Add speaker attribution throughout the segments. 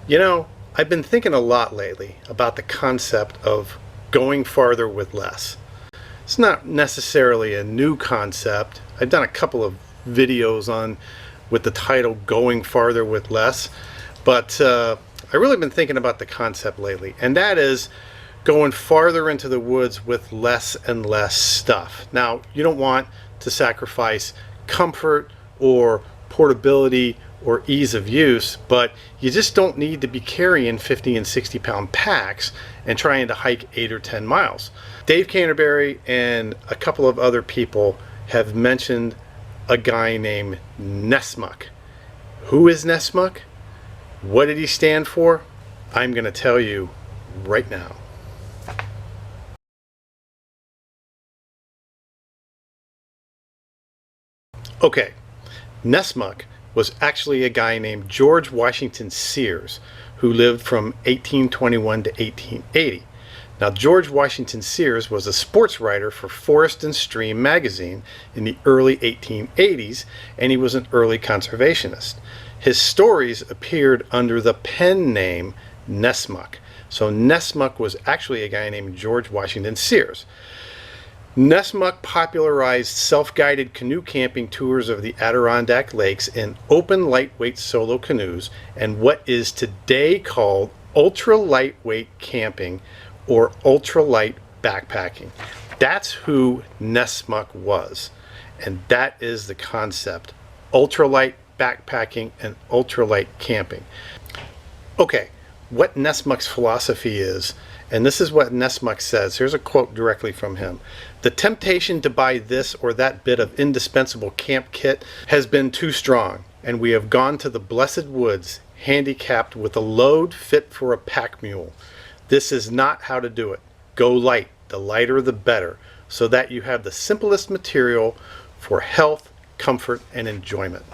Speaker 1: You know, I've been thinking a lot lately about the concept of going farther with less. It's not necessarily a new concept. I've done a couple of videos on with the title Going Farther with Less, but I've really been thinking about the concept lately, and that is going farther into the woods with less and less stuff. Now, you don't want to sacrifice comfort or portability or ease of use, but you just don't need to be carrying 50 and 60 pound packs and trying to hike 8 or 10 miles. Dave Canterbury and a couple of other people have mentioned a guy named Nessmuk. Who is Nessmuk? What did he stand for? I'm going to tell you right now. Okay, Nessmuk was actually a guy named George Washington Sears, who lived from 1821 to 1880. Now, George Washington Sears was a sports writer for Forest and Stream magazine in the early 1880s, and he was an early conservationist. His stories appeared under the pen name Nessmuk. So Nessmuk was actually a guy named George Washington Sears. Nessmuk popularized self-guided canoe camping tours of the Adirondack Lakes in open lightweight solo canoes and what is today called ultra lightweight camping or ultralight backpacking. That's who Nessmuk was, and that is the concept: ultralight backpacking and ultralight camping. Okay, what Nessmuk's philosophy is, and this is what Nessmuk says. Here's a quote directly from him. The temptation to buy this or that bit of indispensable camp kit has been too strong, and we have gone to the blessed woods handicapped with a load fit for a pack mule. This is not how to do it. Go light, the lighter the better, so that you have the simplest material for health, comfort, and enjoyment.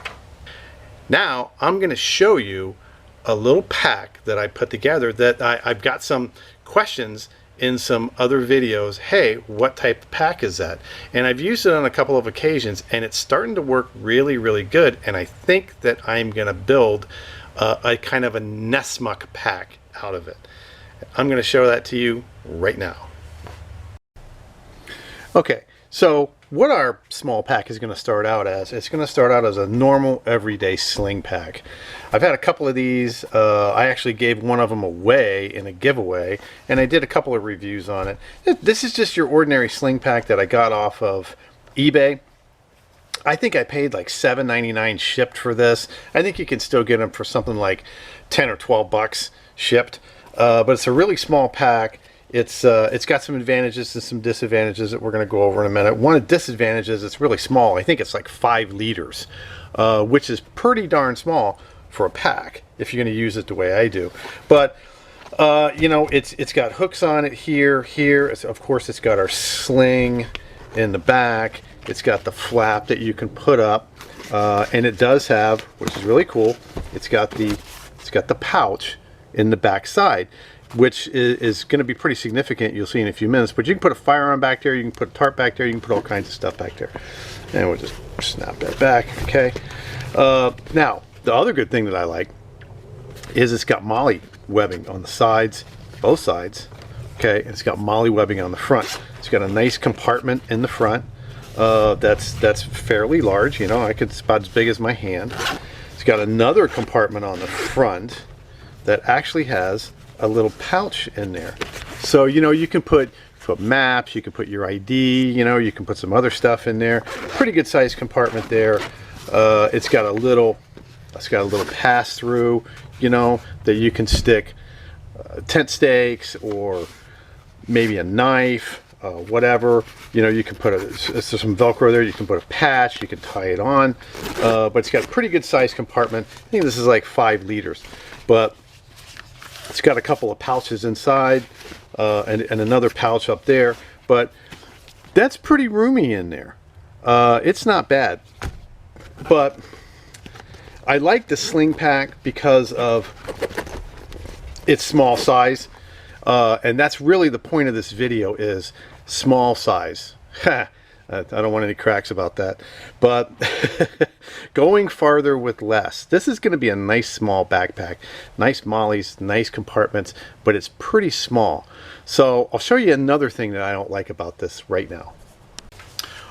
Speaker 1: Now, I'm going to show you a little pack that I put together that I've got some questions in some other videos. Hey, what type of pack is that? And I've used it on a couple of occasions, and it's starting to work really, really good. And I think that I'm going to build a kind of a Nessmuk pack out of it. I'm going to show that to you right now. Okay, so what our small pack is going to start out as, it's going to start out as a normal everyday sling pack. I've had a couple of these. I actually gave one of them away in a giveaway, and I did a couple of reviews on it. This is just your ordinary sling pack that I got off of eBay. I think I paid like $7.99 shipped for this. I think you can still get them for something like 10 or 12 bucks shipped. But it's a really small pack. It's got some advantages and some disadvantages that we're going to go over in a minute. One of the disadvantages, it's really small. I think it's like 5 liters, which is pretty darn small for a pack if you're going to use it the way I do. But you know, it's got hooks on it here. Of course, it's got our sling in the back. It's got the flap that you can put up, and it does have, which is really cool, it's got the pouch in the back side, which is going to be pretty significant. You'll see in a few minutes. But you can put a firearm back there, you can put a tarp back there, you can put all kinds of stuff back there. And we'll just snap that back. Okay. Now, the other good thing that I like is it's got molly webbing on the sides, both sides. Okay, and it's got molly webbing on the front. It's got a nice compartment in the front. That's fairly large. You know, it's about as big as my hand. It's got another compartment on the front that actually has a little pouch in there. So, you know, you can put maps, you can put your ID, you know, you can put some other stuff in there. Pretty good sized compartment there. It's got a little pass through, you know, that you can stick tent stakes or maybe a knife, whatever. You know, you can put some Velcro there, you can put a patch, you can tie it on. But it's got a pretty good sized compartment. I think this is like 5 liters. But it's got a couple of pouches inside and another pouch up there, but that's pretty roomy in there. It's not bad, but I like the sling pack because of its small size, and that's really the point of this video, is small size. I don't want any cracks about that. But going farther with less. This is going to be a nice small backpack. Nice mollies, nice compartments, but it's pretty small. So I'll show you another thing that I don't like about this right now.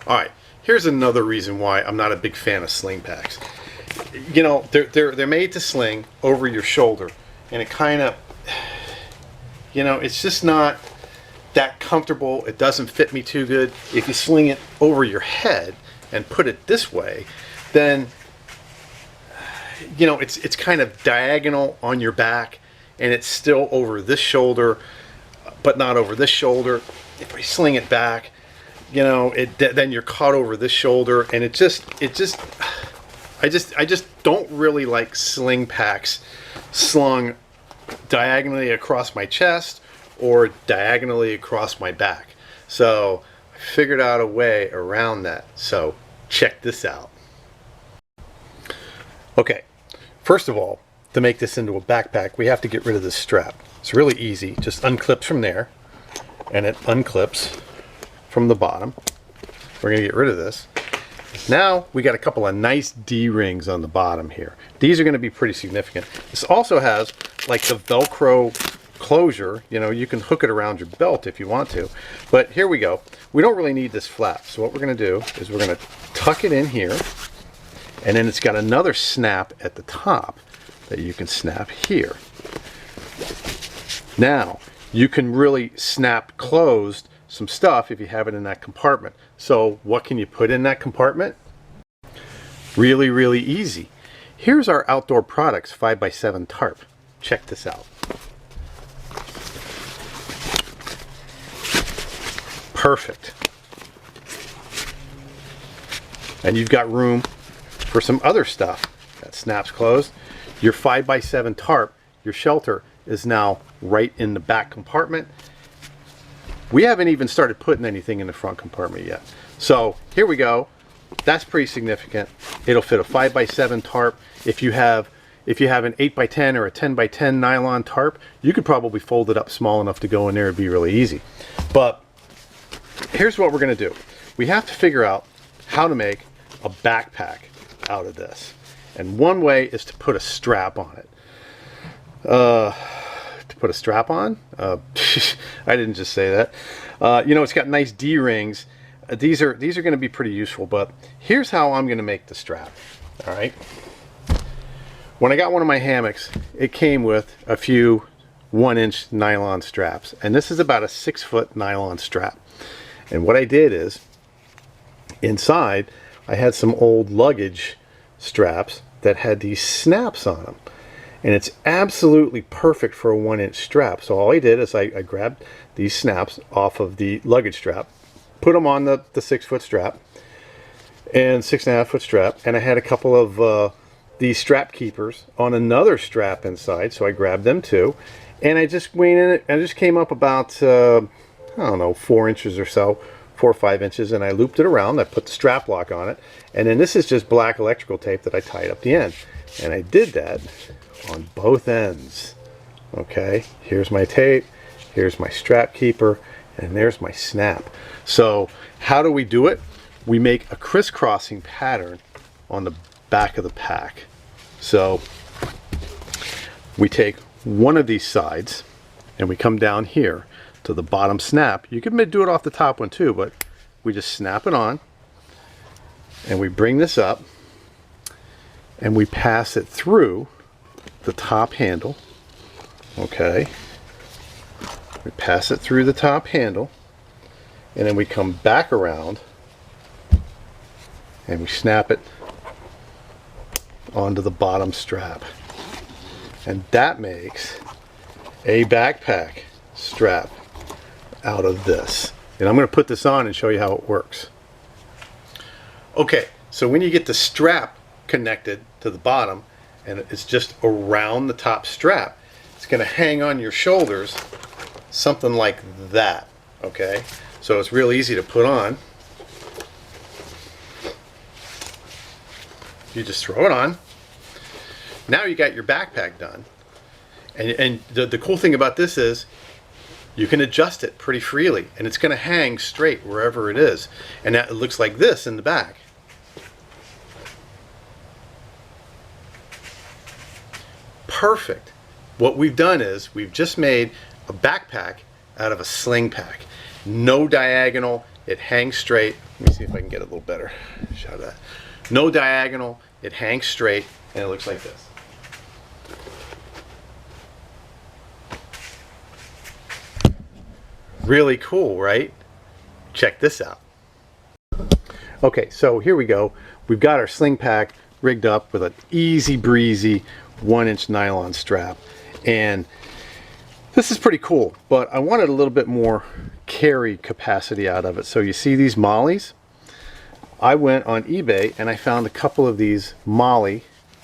Speaker 1: All right, here's another reason why I'm not a big fan of sling packs. You know, they're made to sling over your shoulder, and it kind of, you know, it's just not that comfortable. It doesn't fit me too good. If you sling it over your head and put it this way, then, you know, it's kind of diagonal on your back, and it's still over this shoulder, but not over this shoulder. If I sling it back, you know, then you're caught over this shoulder, and I just don't really like sling packs slung diagonally across my chest or diagonally across my back. So I figured out a way around that. So check this out. Okay, first of all, to make this into a backpack, we have to get rid of this strap. It's really easy. Just unclips from there, and it unclips from the bottom. We're gonna get rid of this. Now we got a couple of nice D-rings on the bottom here. These are going to be pretty significant. This also has like the Velcro closure. You know, you can hook it around your belt if you want to. But here we go. We don't really need this flap. So what we're going to do is we're going to tuck it in here. And then it's got another snap at the top that you can snap here. Now, you can really snap closed some stuff if you have it in that compartment. So what can you put in that compartment? Really, really easy. Here's our Outdoor Products 5x7 tarp. Check this out. Perfect. And you've got room for some other stuff that snaps closed. Your 5x7 tarp, your shelter, is now right in the back compartment. We haven't even started putting anything in the front compartment yet. So here we go. That's pretty significant. It'll fit a 5x7 tarp. If you have an 8x10 or a 10x10 nylon tarp, you could probably fold it up small enough to go in there and be really easy. But here's what we're going to do. We have to figure out how to make a backpack out of this. And one way is to put a strap on it. Put a strap on? I didn't just say that. You know, it's got nice D-rings. These are going to be pretty useful, but here's how I'm going to make the strap. All right. When I got one of my hammocks, it came with a few 1-inch nylon straps, and this is about a 6-foot nylon strap. And what I did is, inside, I had some old luggage straps that had these snaps on them. And it's absolutely perfect for a 1-inch strap. So all I did is I grabbed these snaps off of the luggage strap, put them on the 6-foot strap and 6.5-foot strap, and I had a couple of these strap keepers on another strap inside, so I grabbed them too, and I just went in it. I just came up about I don't know, 4 inches or so, 4 or 5 inches, and I looped it around. I put the strap lock on it, and then this is just black electrical tape that I tied up the end, and I did that on both ends. Okay, here's my tape, here's my strap keeper, and there's my snap. So how do we do it? We make a crisscrossing pattern on the back of the pack. So we take one of these sides and we come down here to the bottom snap. You can do it off the top one too, but we just snap it on and we bring this up and we pass it through the top handle. Okay, we pass it through the top handle, and then we come back around and we snap it onto the bottom strap, and that makes a backpack strap out of this. And I'm going to put this on and show you how it works. Okay, so when you get the strap connected to the bottom and it's just around the top strap, it's going to hang on your shoulders something like that. Okay, so it's real easy to put on. You just throw it on. Now you got your backpack done. And the cool thing about this is You can adjust it pretty freely, and it's going to hang straight wherever it is. And that, it looks like this in the back. Perfect. What we've done is we've just made a backpack out of a sling pack. No diagonal, it hangs straight. Let me see if I can get a little better shot of that. No diagonal, it hangs straight, and it looks like this. Really cool, right? Check this out. Okay, so here we go. We've got our sling pack rigged up with an easy breezy 1-inch nylon strap, and this is pretty cool, but I wanted a little bit more carry capacity out of it. So you see these mollies? I went on eBay and I found a couple of these molly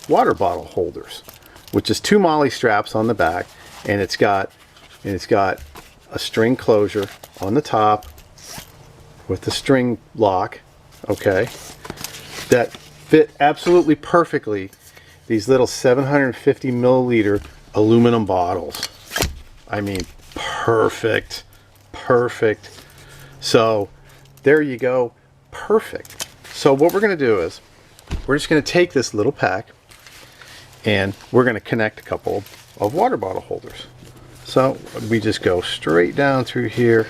Speaker 1: water bottle holders, which is 2 molly straps on the back, and it's got a string closure on the top with the string lock, okay, that fit absolutely perfectly these little 750 milliliter aluminum bottles. I mean, perfect, perfect. So there you go, perfect. So what we're going to do is we're just going to take this little pack and we're going to connect a couple of water bottle holders. So we just go straight down through here.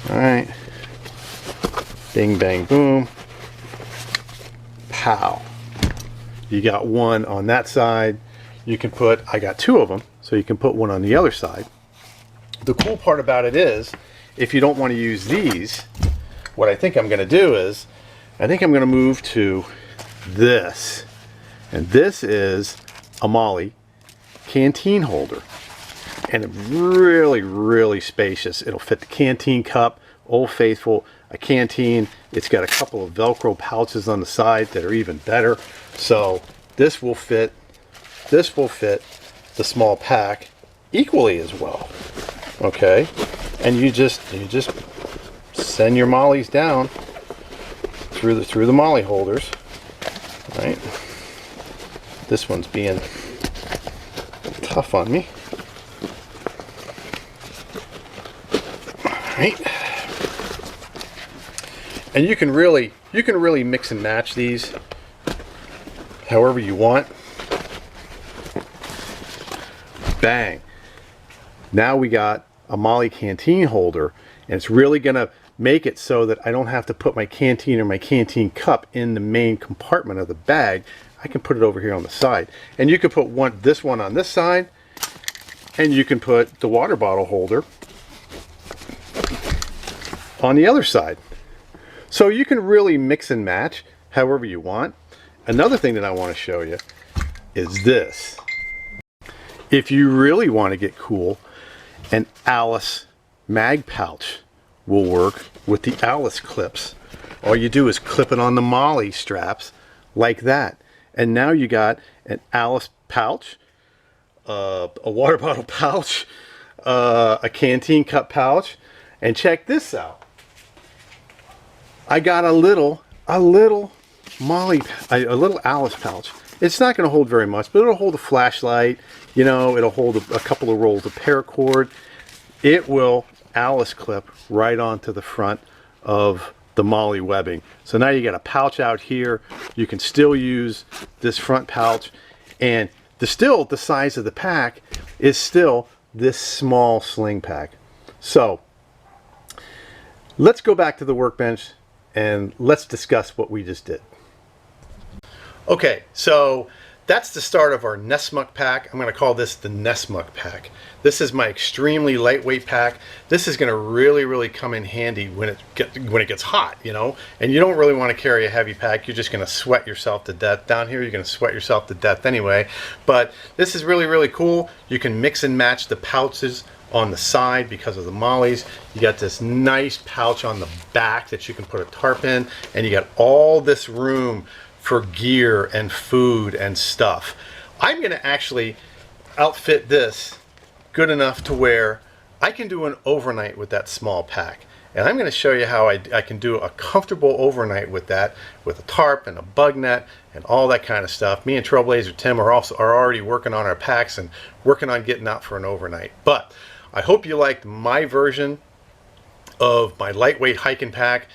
Speaker 1: All right, bing bang boom, pow. You got one on that side. You can put, I got 2 of them, so you can put one on the other side. The cool part about it is, if you don't want to use these, what I think I'm going to do is, I think I'm going to move to this. And this is a molly canteen holder. And it's really, really spacious. It'll fit the canteen cup, Old Faithful, a canteen. It's got a couple of Velcro pouches on the side that are even better. So this will fit the small pack equally as well. Okay, and you just send your mollies down through the molly holders. Right. This one's being tough on me. Right. And you can really mix and match these however you want. Bang. Now we got a molly canteen holder, and it's really gonna make it so that I don't have to put my canteen or my canteen cup in the main compartment of the bag. I can put it over here on the side, and you can put this one on this side, and you can put the water bottle holder on the other side. So you can really mix and match however you want. Another thing that I want to show you is this. If you really want to get cool, an Alice mag pouch will work with the Alice clips. All you do is clip it on the molly straps like that. And now you got an Alice pouch, a water bottle pouch, a canteen cup pouch, and check this out. I got a little Alice pouch. It's not going to hold very much, but it'll hold a flashlight. You know, it'll hold a couple of rolls of paracord. It will Alice clip right onto the front of the molly webbing. So now you got a pouch out here. You can still use this front pouch, and the size of the pack is still this small sling pack. So let's go back to the workbench and let's discuss what we just did. Okay, so that's the start of our Nessmuk pack. I'm going to call this the Nessmuk pack. This is my extremely lightweight pack. This is going to really come in handy when it gets hot, you know. And you don't really want to carry a heavy pack. You're just going to sweat yourself to death. Down here, you're going to sweat yourself to death anyway. But this is really cool. You can mix and match the pouches on the side because of the mollies. You got this nice pouch on the back that you can put a tarp in, and you got all this room for gear and food and stuff. I'm going to actually outfit this good enough to where I can do an overnight with that small pack. And I'm going to show you how I can do a comfortable overnight with that, with a tarp and a bug net and all that kind of stuff. Me and Trailblazer Tim are already working on our packs and working on getting out for an overnight. But I hope you liked my version of my lightweight hiking pack.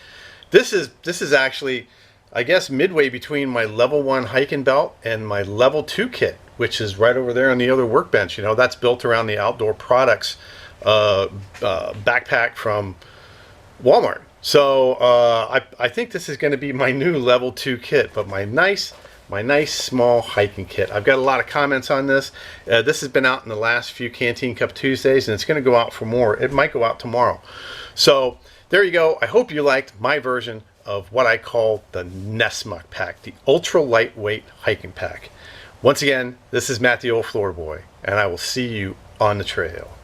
Speaker 1: This is actually, I guess, midway between my level 1 hiking belt and my level 2 kit, which is right over there on the other workbench. You know, that's built around the Outdoor Products backpack from Walmart. So I think this is going to be my new level 2 kit, but my nice small hiking kit. I've got a lot of comments on this. This has been out in the last few Canteen Cup Tuesdays, and it's going to go out for more. It might go out tomorrow. So there you go. I hope you liked my version of what I call the Nessmuk Pack, the ultra lightweight hiking pack. Once again, this is Matt the Old Floor Boy, and I will see you on the trail.